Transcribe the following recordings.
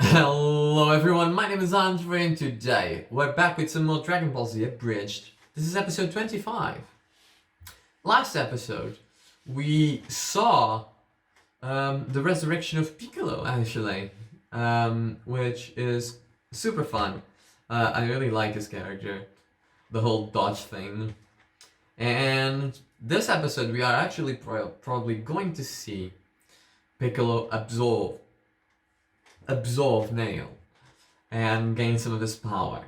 Hello everyone, my name is Andre and today we're back with some more Dragon Ball Z Abridged. This is episode 25. Last episode we saw the resurrection of Piccolo actually, which is super fun. I really like his character, the whole dodge thing. And this episode we are actually probably going to see Piccolo absorb Nail and gain some of his power.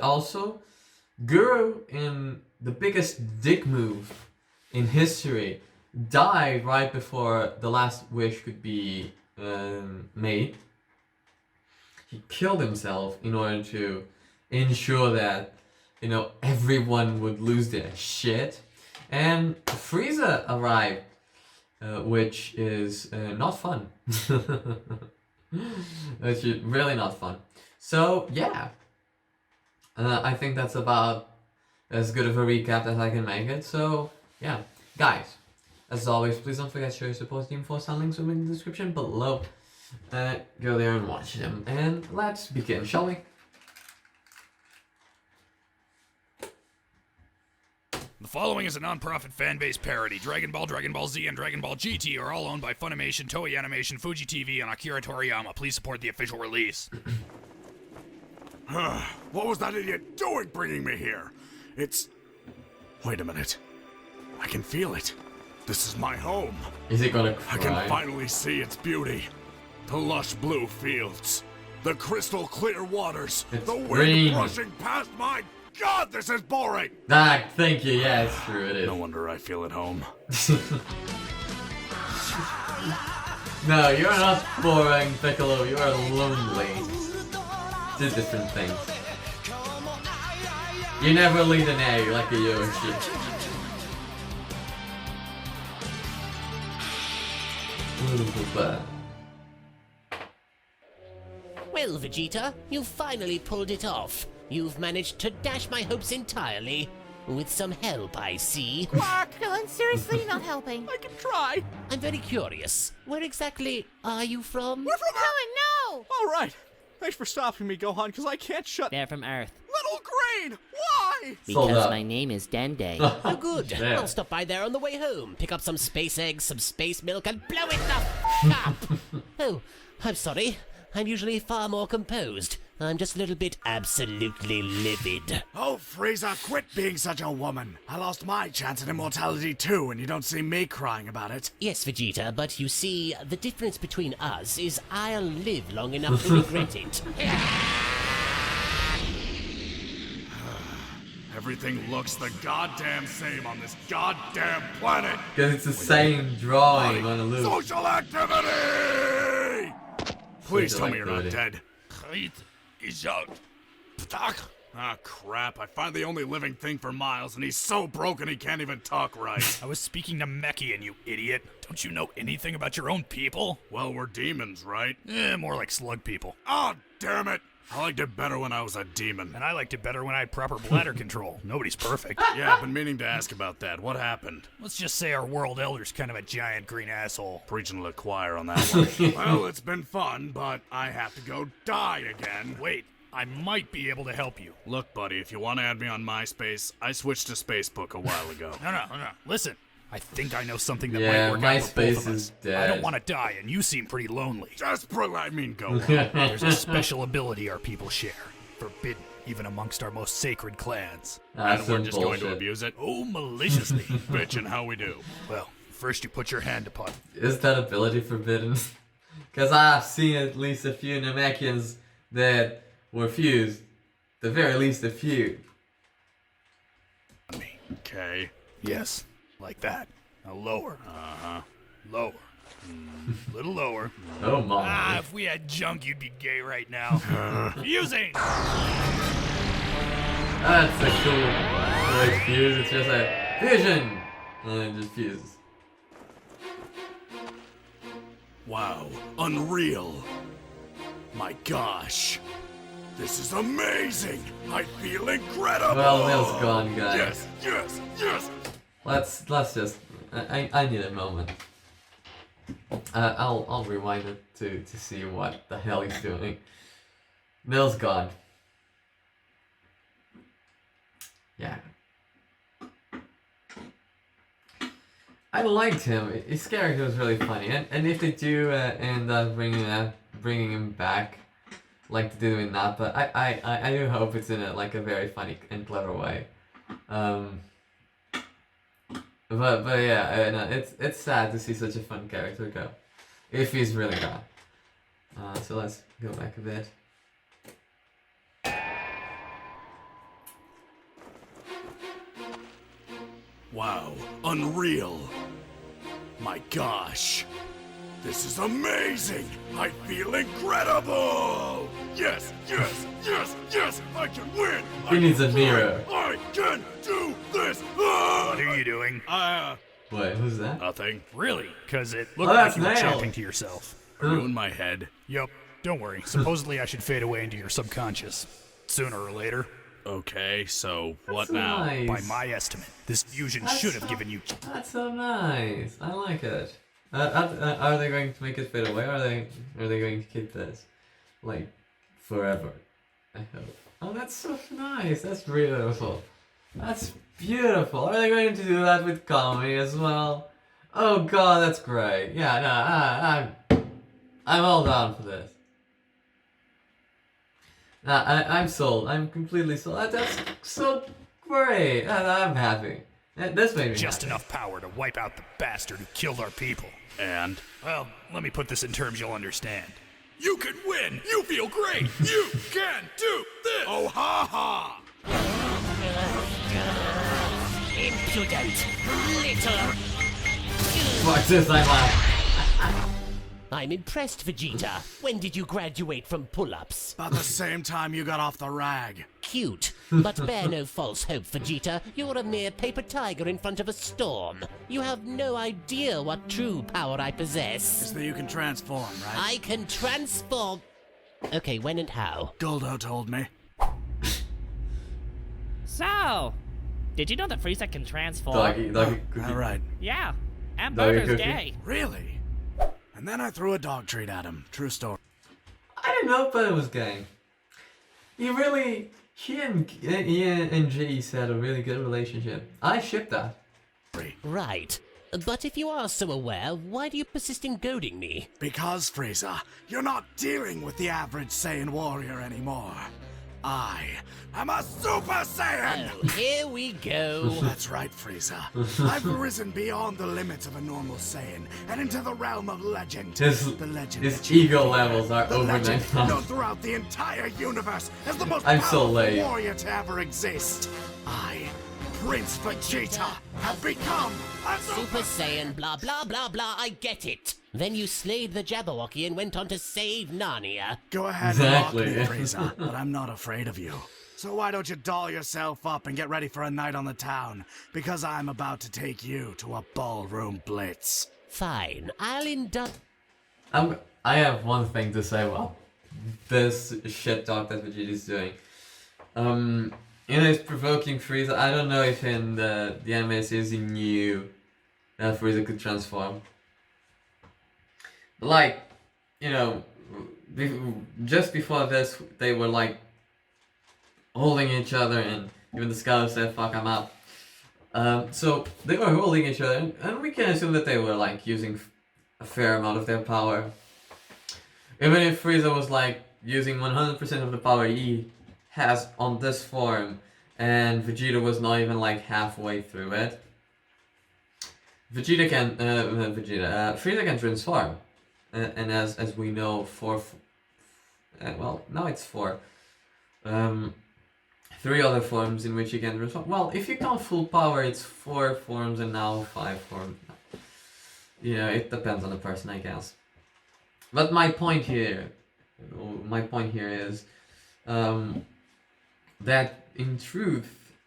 Also, Guru, in the biggest dick move in history, died right before the last wish could be made. He killed himself in order to ensure that, you know, everyone would lose their shit. And Frieza arrived, which is not fun. Which is really not fun. So yeah, I think that's about as good of a recap as I can make it. So yeah, guys, as always, please don't forget to show your support team. 4 sound links will be in the description below. Go there and watch them. And let's begin, shall we? The following is a non-profit fan-based parody. Dragon Ball Z, and Dragon Ball GT are all owned by Funimation, Toei Animation, Fuji TV, and Akira Toriyama. Please support the official release. What was that idiot doing bringing me here? Wait a minute. I can feel it. This is my home. Is it gonna cry? I can finally see its beauty. The lush blue fields. The crystal clear waters. It's the wind green. rushing past my... God, this is boring! Ah, thank you, yeah, it's true, it is. No wonder I feel at home. No, you're not boring, Piccolo, you are lonely. Two different things. You never lead an egg like a Yoshi. Well, Vegeta, you finally pulled it off. You've managed to dash my hopes entirely. With some help, I see. Quark, Dylan, seriously not helping. I can try. I'm very curious. Where exactly are you from? We're from Dylan, no! All right. Thanks for stopping me, Gohan, because I can't shut... They're from Earth. Little Green! Why? Sold Because out. my name is Dende. Oh, good. Yeah. I'll stop by there on the way home, pick up some space eggs, some space milk, and blow it the f*** up. Oh, I'm sorry. I'm usually far more composed. I'm just a little bit absolutely livid. Oh, Frieza, quit being such a woman. I lost my chance at immortality too, and you don't see me crying about it. Yes, Vegeta, but you see, the difference between us is I'll live long enough to regret it. Everything looks the goddamn same on this goddamn planet. Because it's the same drawing on a loop. Social activity! Please Social tell me you're not activity. dead. Ah, crap. I find the only living thing for Miles, and he's so broken he can't even talk right. I was speaking to Mechian, you idiot. Don't you know anything about your own people? Well, we're demons, right? More like slug people. Oh, damn it. I liked it better when I was a demon. And I liked it better when I had proper bladder control. Nobody's perfect. Yeah, I've been meaning to ask about that. What happened? Let's just say our world elder's kind of a giant green asshole. Preaching to the choir on that one. Well, it's been fun, but I have to go die again. Wait, I might be able to help you. Look, buddy, if you want to add me on MySpace, I switched to Facebook a while ago. No. Listen, I think I know something that Yeah, might work out for both MySpace of us. is dead. I don't want to die, and you seem pretty lonely. Go on. There's a special ability our people share. Forbidden, even amongst our most sacred clans. That's And we're some just going to bullshit. abuse it? Oh, maliciously. Bitchin' how we do. Well, first you put your hand upon it. Is that ability forbidden? Because I've seen at least a few Namekians that were fused. The very least a few. Okay. Yes, like that. Now lower. Lower. Little lower. Oh my. If we had junk, you'd be gay right now. Fusing! That's a cool way to fuse. It's just a fusion! And then it just fuses. Wow. Unreal. My gosh. This is amazing. I feel incredible. Well, Neil's gone, guys. Yes. Let's just... I need a moment. I'll rewind it to see what the hell he's doing. Nil's gone. Yeah. I liked him. His character was really funny, and if they do end up bringing him back, like they do in Nappa, I do hope it's in a very funny and clever way. But yeah, no, it's sad to see such a fun character go, if he's really gone. So let's go back a bit. Wow, unreal. My gosh. This is amazing! I feel incredible! Yes, yes, yes, yes! I can win! He needs a mirror. I can do this! What are you doing? Wait, who's that? Nothing. Really? Because it looked Oh, like that's you were Nail. chanting to yourself. Are you in my head? Yup, don't worry. Supposedly I should fade away into your subconscious. Sooner or later. Okay, so what So now? nice. By my estimate, this fusion That's should have so- given you... That's so nice. I like it. Are they going to make it fade away, or are they going to keep this like forever? I hope. Oh, that's so nice. That's beautiful. That's beautiful. Are they going to do that with comedy as well? Oh God, that's great. Yeah, no, I'm all down for this. I'm sold. I'm completely sold. That's so great. I'm happy. This made me Just happy. enough power to wipe out the bastard who killed our people. And? Well, let me put this in terms you'll understand. You can win! You feel great! You can do this! Oh, ha ha! Impudent little... Fuck this, I'm out. I'm impressed, Vegeta. When did you graduate from pull-ups? About the same time you got off the rag. Cute, but bear no false hope, Vegeta. You're a mere paper tiger in front of a storm. You have no idea what true power I possess. Is that you can transform, right? I can transform... Okay, when and how? Goldo told me. So, did you know that Frieza can transform? Doggy cookie. Alright. Yeah, and Doggy Burger's cookie. gay. Really? And then I threw a dog treat at him. True story. I didn't know but it was gay. He and G had a really good relationship. I shipped that. Right. But if you are so aware, why do you persist in goading me? Because, Frieza, you're not dealing with the average Saiyan warrior anymore. I am a Super Saiyan! Oh, here we go. That's right, Frieza. I've risen beyond the limits of a normal Saiyan and into the realm of legend. His The legend his that you ego fear. levels are The over legend 9,000. known throughout the entire universe as the most I'm so powerful late. warrior to ever exist. I, Prince Vegeta, have become a Super Saiyan, blah blah blah blah, I get it. Then you slayed the Jabberwocky and went on to save Narnia. Go ahead Exactly. and mock me, Frieza, but I'm not afraid of you. So why don't you doll yourself up and get ready for a night on the town? Because I'm about to take you to a ballroom blitz. Fine, I'll indulge... I have one thing to say about this shit talk that Vegeta's doing. He's provoking Frieza. I don't know if in the anime series he knew that Frieza could transform. Like, just before this, they were like holding each other, and even the Scout said, "Fuck, I'm out." So they were holding each other, and we can assume that they were like using a fair amount of their power. Even if Frieza was like using 100% of the power he has on this form, and Vegeta was not even like halfway through it. Frieza can transform, and as we know, now it's 4. 3 other forms in which he can transform. Well, if you count full power, it's 4 forms and now 5 forms. Yeah, it depends on the person, I guess. But my point here is that in truth,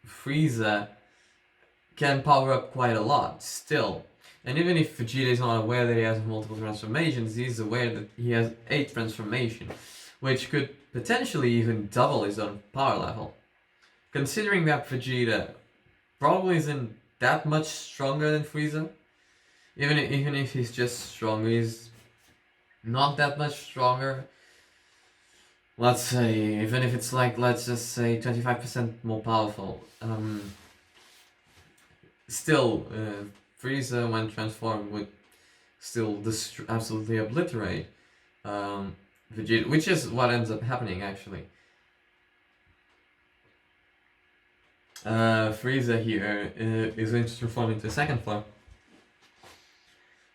Frieza can power up quite a lot still. And even if Vegeta is not aware that he has multiple transformations, he's aware that he has 8 transformations, which could potentially even double his own power level. Considering that Vegeta probably isn't that much stronger than Frieza, even if he's just stronger, he's not that much stronger. Let's say, even if it's like, let's just say 25% more powerful. Still, Frieza, when transformed, would still absolutely obliterate Vegeta, which is what ends up happening actually. Frieza here is going to transform into a second form.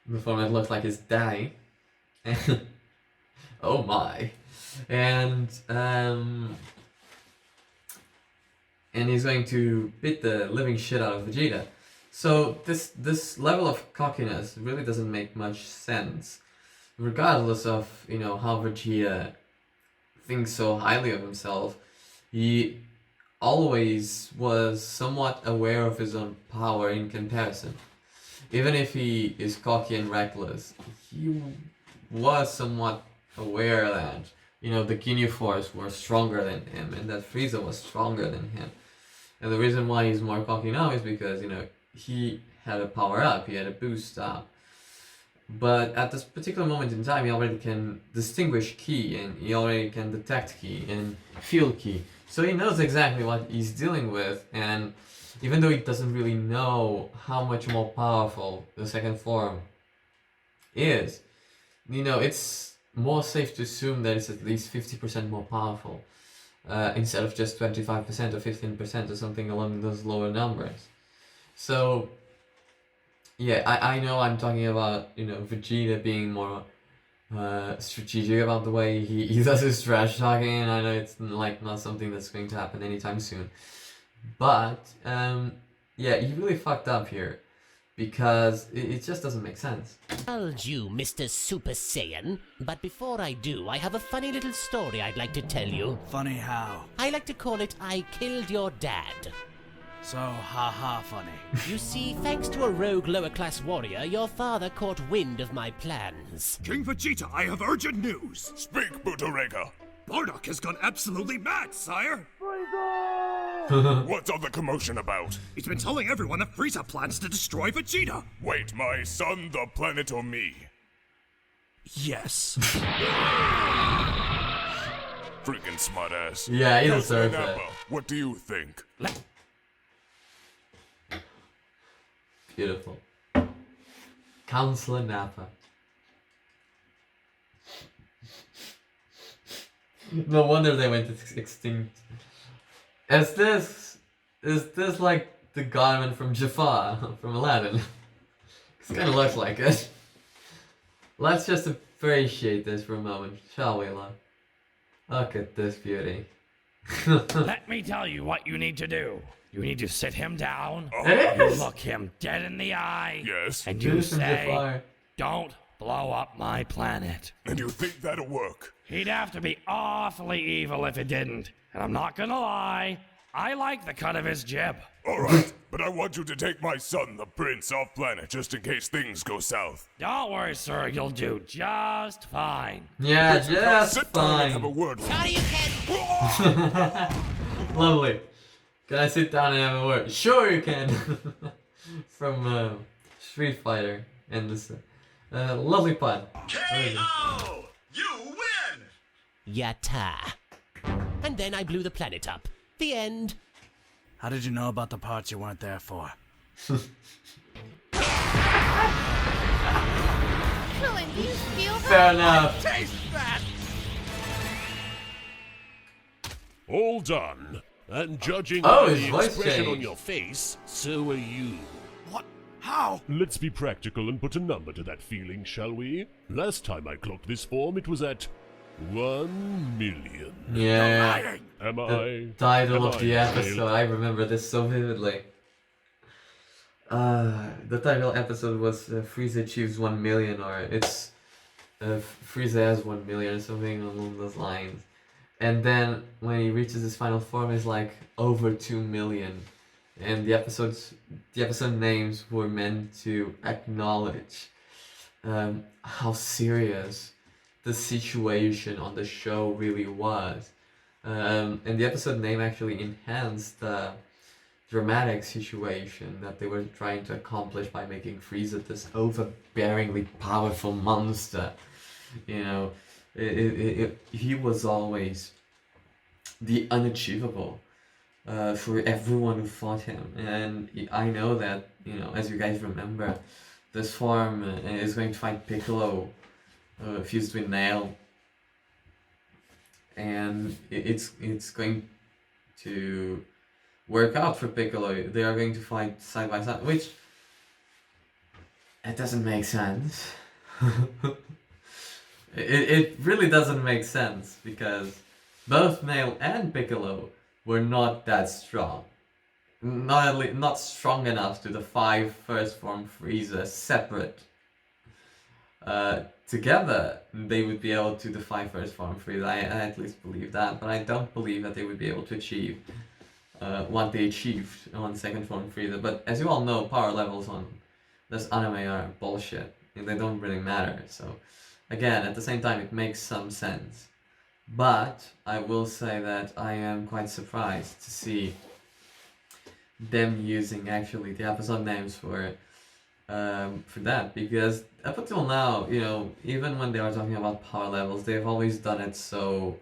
The form that looks like his daddy. Oh my. And he's going to beat the living shit out of Vegeta. So this level of cockiness really doesn't make much sense, regardless of, you know, how Vegeta thinks so highly of himself. He always was somewhat aware of his own power in comparison. Even if he is cocky and reckless, he was somewhat aware that, you know, the Ginyu Force were stronger than him and that Frieza was stronger than him. And the reason why he's more cocky now is because, you know, he had a power up, he had a boost up. But at this particular moment in time, he already can distinguish Ki, and he already can detect Ki and feel Ki. So he knows exactly what he's dealing with, and even though he doesn't really know how much more powerful the second form is, you know, it's more safe to assume that it's at least 50% more powerful, instead of just 25% or 15% or something along those lower numbers. So, yeah, I know I'm talking about, you know, Vegeta being more strategic about the way he does his trash talking, and I know it's like not something that's going to happen anytime soon. But, yeah, he really fucked up here, because it just doesn't make sense. Indulge you, Mr. Super Saiyan. But before I do, I have a funny little story I'd like to tell you. Funny how? I like to call it I Killed Your Dad. So, haha funny. You see, thanks to a rogue lower-class warrior, your father caught wind of my plans. King Vegeta, I have urgent news. Speak, Butarega. Bardock has gone absolutely mad, sire. What's all the commotion about? He's been telling everyone that Frieza plans to destroy Vegeta. Wait, my son, the planet or me? Yes. Freaking smartass. Yeah, he Counselor deserves that. Nappa, what do you think? Beautiful. Counselor Nappa. No wonder they went extinct. Is this like the garment from Jafar from Aladdin? It kind of looks like it. Let's just appreciate this for a moment, shall we, love? Look at this beauty. Let me tell you what you need to do. You need to sit him down. It You is. look him dead in the eye. Yes. And you This from say, Jafar. don't blow up my planet. And you think that'll work? He'd have to be awfully evil if it didn't. And I'm not gonna lie, I like the cut of his jib. Alright, but I want you to take my son, the prince, off planet just in case things go south. Don't worry, sir, you'll do just fine. Yeah, just Sit down and have a fine. word with Sorry, me. you can. Lovely. Can I sit down and have a word? Sure you can. From Street Fighter and this lovely pod. KO! You win! Yatta. And then I blew the planet up. The end. How did you know about the parts you weren't there for? Krillin, do you feel that? Fair enough. Taste that! All done. And judging Oh, by his the voice expression on changed. your face, so are you. What? How? Let's be practical and put a number to that feeling, shall we? Last time I clocked this form, it was at 1 million. Yeah. Am The I? title am of I the episode, failed? I remember this so vividly. The title episode was Frieza achieves 1 million, or it's Frieza has 1 million, or something along those lines. And then when he reaches his final form, it's like over 2 million. And the episode names were meant to acknowledge how serious the situation on the show really was. And the episode name actually enhanced dramatic situation that they were trying to accomplish by making Frieza this overbearingly powerful monster. You know, he was always the unachievable for everyone who fought him. And I know that, you know, as you guys remember, this form is going to fight Piccolo fused with Nail. And it's going to work out for Piccolo. They are going to fight side by side, which it doesn't make sense. it really doesn't make sense, because both Nail and Piccolo were not that strong. Not strong enough to defy First Form Frieza separate. Together, they would be able to defy First Form Frieza. I at least believe that, but I don't believe that they would be able to achieve what they achieved on Second Form Frieza. But as you all know, power levels on this anime are bullshit. They don't really matter. So, again, at the same time, it makes some sense. But I will say that I am quite surprised to see them using actually the episode names for that, because up until now, you know, even when they are talking about power levels, they've always done it so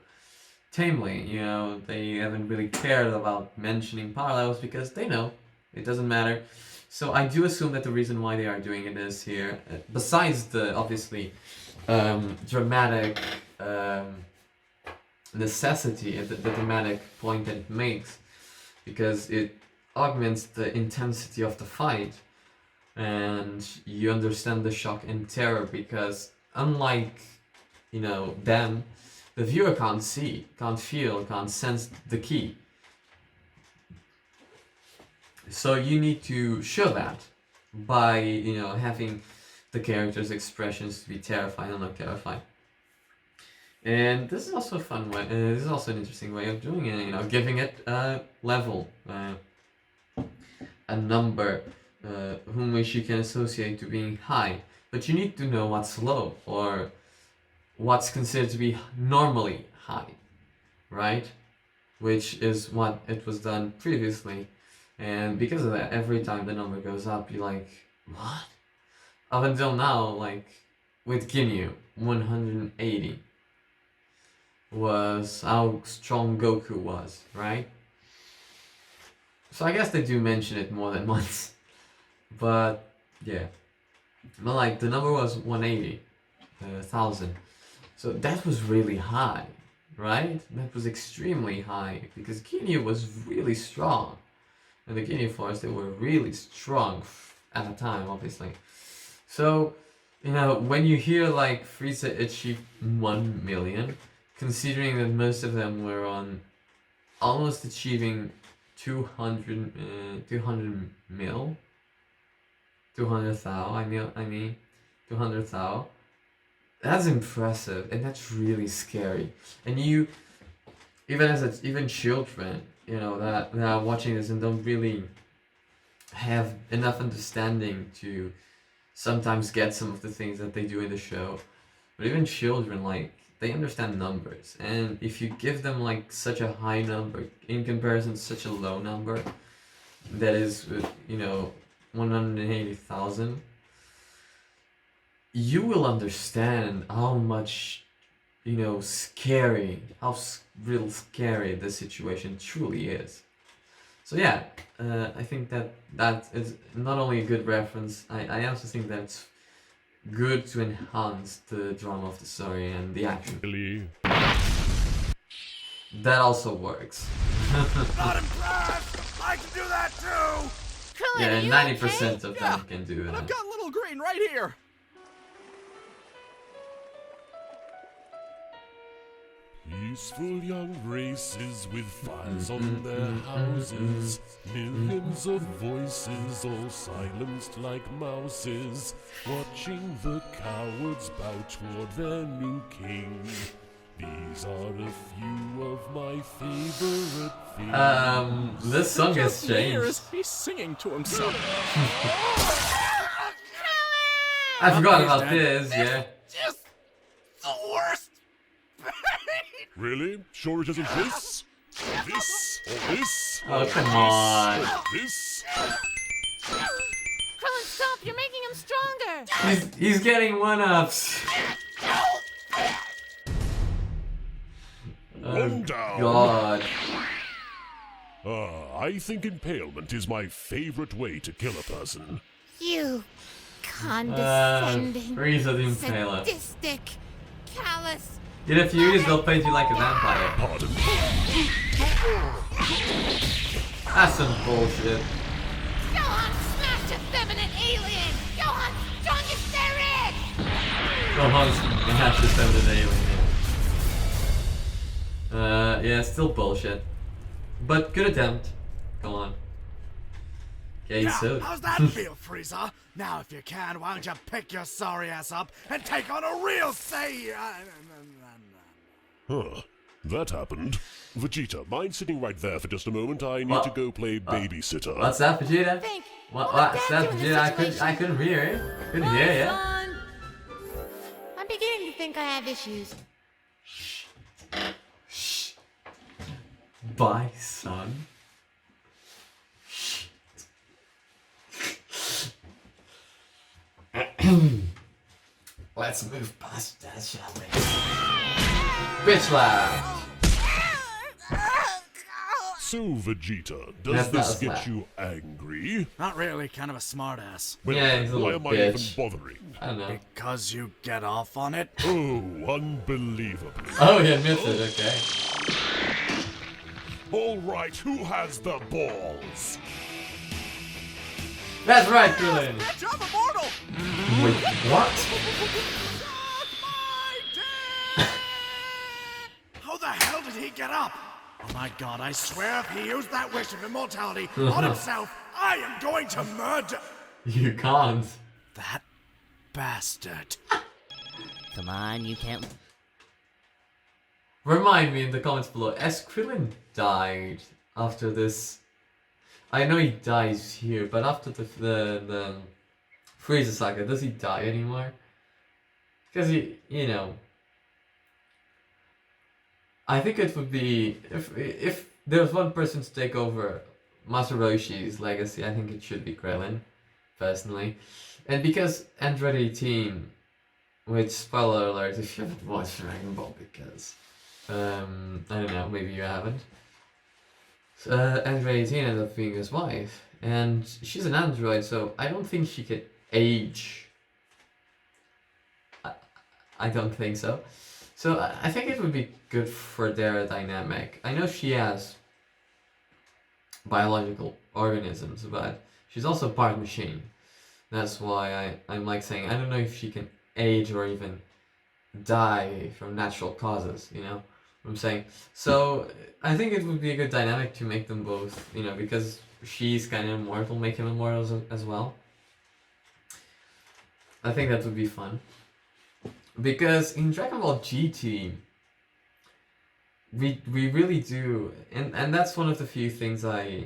tamely. You know, they haven't really cared about mentioning power levels because they know it doesn't matter. So I do assume that the reason why they are doing it is here, besides the obviously dramatic necessity, the dramatic point that it makes, because it augments the intensity of the fight, and you understand the shock and terror, because unlike, you know, them, the viewer can't see, can't feel, can't sense the ki. So you need to show that by, you know, having the characters' expressions to be terrifying and not terrifying. And this is also a fun way, this is also an interesting way of doing it, you know, giving it a level, a number, whom which you can associate to being high. But you need to know what's low, or what's considered to be normally high, right? Which is what it was done previously. And because of that, every time the number goes up, you're like, what? Up until now, like, with Ginyu, 180 was how strong Goku was, right? So I guess they do mention it more than once. But, yeah. But, like, the number was 180,000. So that was really high, right? That was extremely high, because Ginyu was really strong. And the Ginyu Force, they were really strong at the time, obviously. So, you know, when you hear, like, Frieza achieved 1 million, considering that most of them were on almost achieving 200 mil, 200,000, I mean, 200,000, that's impressive, and that's really scary. And you, even children, you know, that are watching this and don't really have enough understanding to sometimes get some of the things that they do in the show, but even children, like, they understand numbers, and if you give them like such a high number in comparison to such a low number, that is, you know, 180,000, you will understand how much, you know, how real scary this situation truly is. So yeah, I think that is not only a good reference, I also think that it's good to enhance the drama of the story and the action. Really? That also works. Not impressed! I can do that too! Krillin, Yeah, you 90% okay? of them can do And I've that. got little green right here! Peaceful young races with fires on their houses, millions of voices all silenced like mouses, watching the cowards bow toward their new king. These are a few of my favorite things. This song has Just here changed. is he's singing to himself. I forgot Okay, about Dad. this, yeah. Just the worst. Really? Sure it isn't this? This, or this, Oh, or come this, on. or this. Krillin, stop! You're making him stronger! He's getting one-ups. One down. God. I think impalement is my favorite way to kill a person. You condescending, Frieza the Impaler. sadistic, callous. In a few years, they'll paint you like a vampire. Pardon. That's some bullshit. Gohan, smash a feminine alien! Gohan, strongest there is! Gohan's has to send an alien. Yeah, still bullshit. But good attempt. Go on. Okay, Now, so. how's that feel, Frieza? Now, if you can, why don't you pick your sorry ass up and take on a real say? Huh. That happened. Vegeta, mind sitting right there for just a moment? I need to go play babysitter. What's that, Vegeta? Think. What's Dad that, do in this Vegeta? I couldn't hear it. Couldn't hear you. Son. I'm beginning to think I have issues. Bye, son. Let's move past that, shall we? Bitch slap! So, Vegeta, does Yes, this that's get that. you angry? Not really, kind of a smartass. Well, Yeah, he's a why little am I even bitch. bothering? I don't know. Because you get off on it? Oh, unbelievable. Oh, he admits it, okay. All right, who has the balls? That's right, Krillin! Bitch, I'm immortal! Wait, what? How the hell did he get up? Oh my god, I swear if he used that wish of immortality on himself, I am going to murder You can't. that bastard. Come on, you can't. Remind me in the comments below, has Krillin died after this? I know he dies here, but after the Frieza saga, does he die anymore? Because he, you know, I think it would be if there's one person to take over Master Roshi's legacy, I think it should be Krillin, personally, and because Android 18, which spoiler alert if you haven't watched Dragon Ball, because I don't know, maybe you haven't. Android 18 ended up being his wife, and she's an android, so I don't think she can age. I don't think so. So I think it would be good for their dynamic. I know she has biological organisms, but she's also part machine. That's why I'm like saying, I don't know if she can age or even die from natural causes, you know? I'm saying. So I think it would be a good dynamic to make them both, you know, because she's kind of immortal, make him immortal as well. I think that would be fun. Because in Dragon Ball GT, we really do, and that's one of the few things I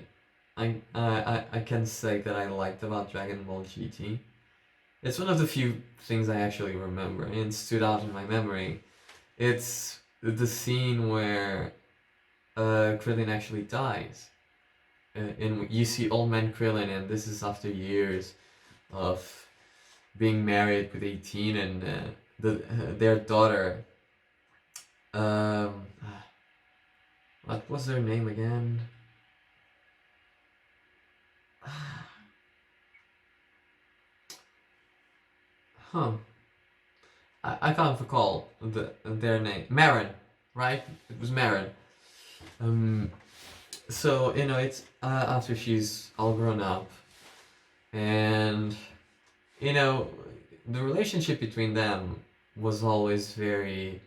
can say that I liked about Dragon Ball GT. It's one of the few things I actually remember and stood out in my memory. It's the scene where Krillin actually dies. And you see old man Krillin, and this is after years of being married with 18 and their daughter. What was their name again? Huh. I can't recall their name. Marin, right? It was Marin. So, you know, it's after she's all grown up. And, you know, the relationship between them was always very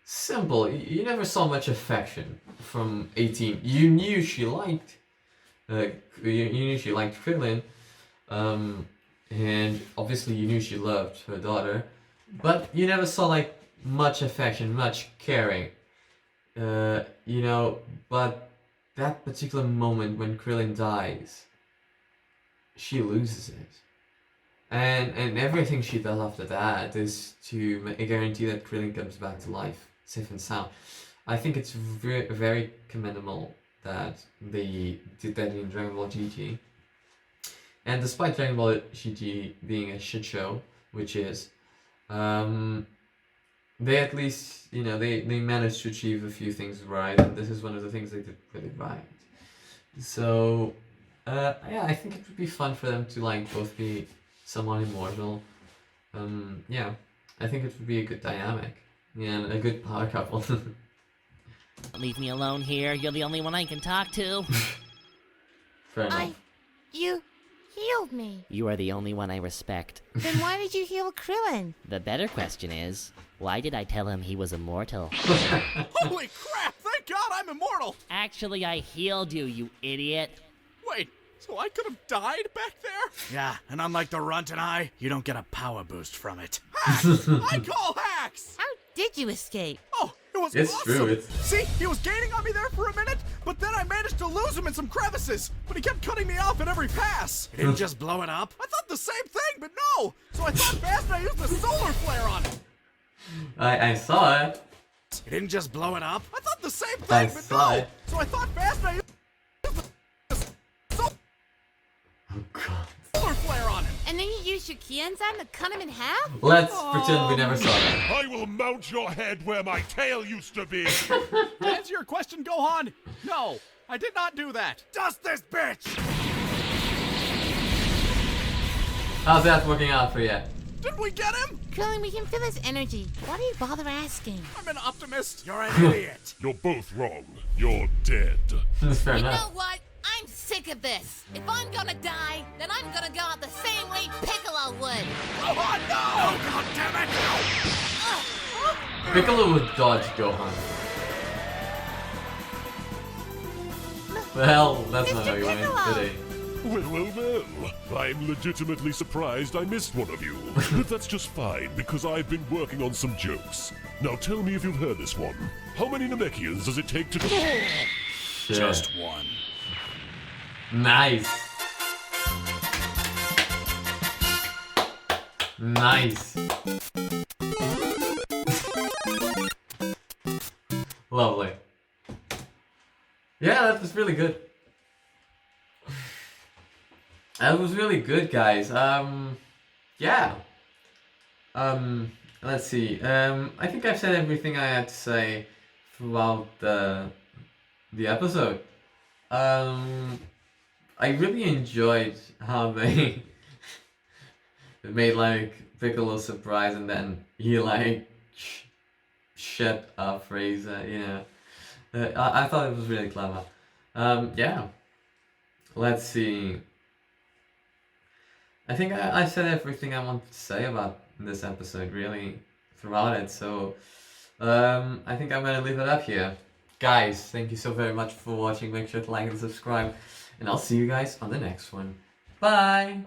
simple. You never saw much affection from 18. You knew she liked, you knew she liked Krillin, and obviously you knew she loved her daughter, but you never saw like much affection, much caring, you know. But that particular moment when Krillin dies, she loses it. And everything she does after that is to guarantee that Krillin comes back to life, safe and sound. I think it's very commendable that they did that in Dragon Ball GT. And despite Dragon Ball GT being a shit show, which is, they at least, you know, they managed to achieve a few things right, and this is one of the things they did really right. So, yeah, I think it would be fun for them to like both be somewhat immortal. Yeah, I think it would be a good dynamic, and a good power couple. Leave me alone here. You're the only one I can talk to. Fair enough. You healed me. You are the only one I respect. Then why did you heal Krillin? The better question is, why did I tell him he was immortal? Holy crap! Thank God I'm immortal! Actually, I healed you, you idiot. Wait, so I could have died back there? Yeah, and unlike the Runt and I, you don't get a power boost from it. Hacks! I call hacks! How did you escape? Oh, it was It's awesome! true, it's... See, he was gaining on me there for a minute, but then I managed to lose him in some crevices, but he kept cutting me off at every pass. You didn't just blow it up? I thought the same thing, but no! So I thought fast and I used the solar flare on him. I saw it. You didn't just blow it up? I thought the same thing, I but saw no! it. So I thought fast and I used Oh god. the solar flare on him. And then you used your key enzyme to cut him in half? Let's pretend we never saw that. I will mount your head where my tail used to be. To answer your question, Gohan, no, I did not do that. Dust this bitch! How's that working out for you? Did we get him? Krillin, we can feel his energy. Why do you bother asking? I'm an optimist. You're an idiot. You're both wrong. You're dead. That's fair You know enough. what? I'm sick of this. If I'm gonna die, then I'm gonna go out the same way Piccolo would. Gohan, no! Oh, God damn it! Piccolo would dodge Gohan. Well, that's not how you went, Piccolo. did he? Well. I'm legitimately surprised I missed one of you. But that's just fine, because I've been working on some jokes. Now tell me if you've heard this one. How many Namekians does it take to... Shit. Just one. Nice. Nice. Lovely. Yeah, that was really good. That was really good, guys. Yeah. Let's see. I think I've said everything I had to say throughout the episode. I really enjoyed how they made like Piccolo surprise and then he like shut up Frieza. You know, I thought it was really clever. Yeah. Let's see. I think I said everything I wanted to say about this episode really throughout it. So I think I'm gonna leave it up here. Guys, thank you so very much for watching. Make sure to like and subscribe. And I'll see you guys on the next one. Bye!